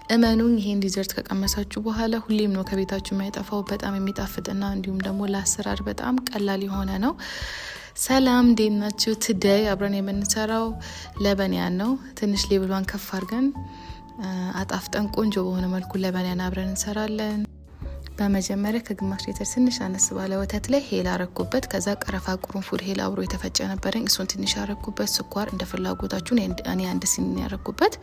እመኑኝ ይሄን ዲዘርት ከቀመሳችሁ በኋላ ሁሌም ነው ከቤታችሁ የማይጠፋው። በጣም የሚጣፍጥና እንዲሁም ደግሞ ለአሰራር በጣም ቀላል የሆነ ነው። ሰላም እንዴት ናችሁ? ቱዴይ አብረን የምንሰራው ለበንያን ነው። ትንሽ ሌብሏን ከፍ አድርገን አጣፍጠን ቆንጆ በሆነ መልኩ ለበንያን አብረን እንሰራለን። በመጀመሪያ ከግማሽ ሊትር ትንሽ አነስ ባለ ወተት ላይ ሄል አረኩበት። ከዛ ቀረፋ፣ ቁርንፉድ፣ ሄል አብሮ የተፈጨ ነበረኝ እሱን ትንሽ አረኩበት። ስኳር እንደ ፍላጎታችሁ፣ እኔ አንድ ሲኒ ያረኩበት።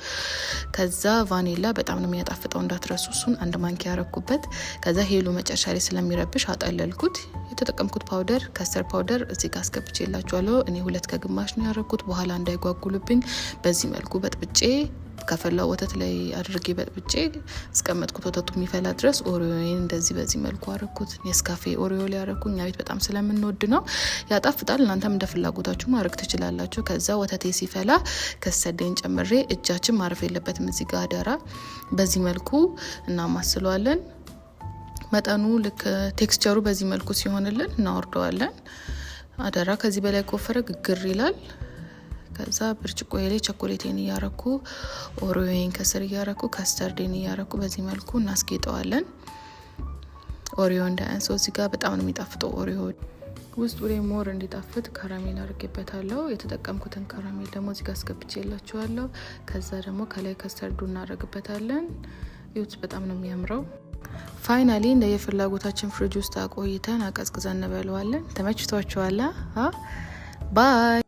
ከዛ ቫኒላ በጣም ነው የሚያጣፍጠው እንዳትረሱ፣ እሱን አንድ ማንኪያ ያረኩበት። ከዛ ሄሉ መጨረሻ ላይ ስለሚረብሽ አጠለልኩት። የተጠቀምኩት ፓውደር ከስተር ፓውደር እዚህ ጋር አስገብቼላችኋለሁ። እኔ 2 ከግማሽ ነው ያረኩት፣ በኋላ እንዳይጓጉልብኝ በዚህ መልኩ በጥብጬ ከፈላው ወተት ላይ አድርጌ በጥብጬ አስቀመጥኩት። ወተቱ የሚፈላ ድረስ ኦሪዮን እንደዚህ በዚህ መልኩ አረኩት። ኔስካፌ ኦሪዮ ላይ አረኩ። እኛ ቤት በጣም ስለምንወድ ነው፣ ያጣፍጣል። እናንተም እንደ ፍላጎታችሁ ማድረግ ትችላላችሁ። ከዛ ወተቴ ሲፈላ ከሰደኝ ጨምሬ፣ እጃችን ማረፍ የለበትም እዚህ ጋር አደራ። በዚህ መልኩ እናማስለዋለን። መጠኑ ልክ ቴክስቸሩ በዚህ መልኩ ሲሆንልን እናወርደዋለን። አደራ ከዚህ በላይ ከወፈረ ግግር ይላል። ከዛ ብርጭቆ ላይ ቸኮሌቴን እያረኩ ኦሪዮን ከስር እያረኩ ከስተርዴን እያረኩ በዚህ መልኩ እናስጌጠዋለን። ኦሪዮ እንዳያንሰው እዚህ ጋር በጣም ነው የሚጣፍጠው። ኦሪዮ ውስጡ ላይ ሞር እንዲጣፍጥ ካራሜል አድርጌበታለሁ። የተጠቀምኩትን ካራሜል ደግሞ እዚህ ጋር አስገብቼላችኋለሁ። ከዛ ደግሞ ከላይ ከስተርዱ እናደርግበታለን። ይሁት በጣም ነው የሚያምረው። ፋይናሊ እንደ የፍላጎታችን ፍሪጅ ውስጥ አቆይተን አቀዝቅዘን እንበለዋለን። ተመችቷችኋል? ባይ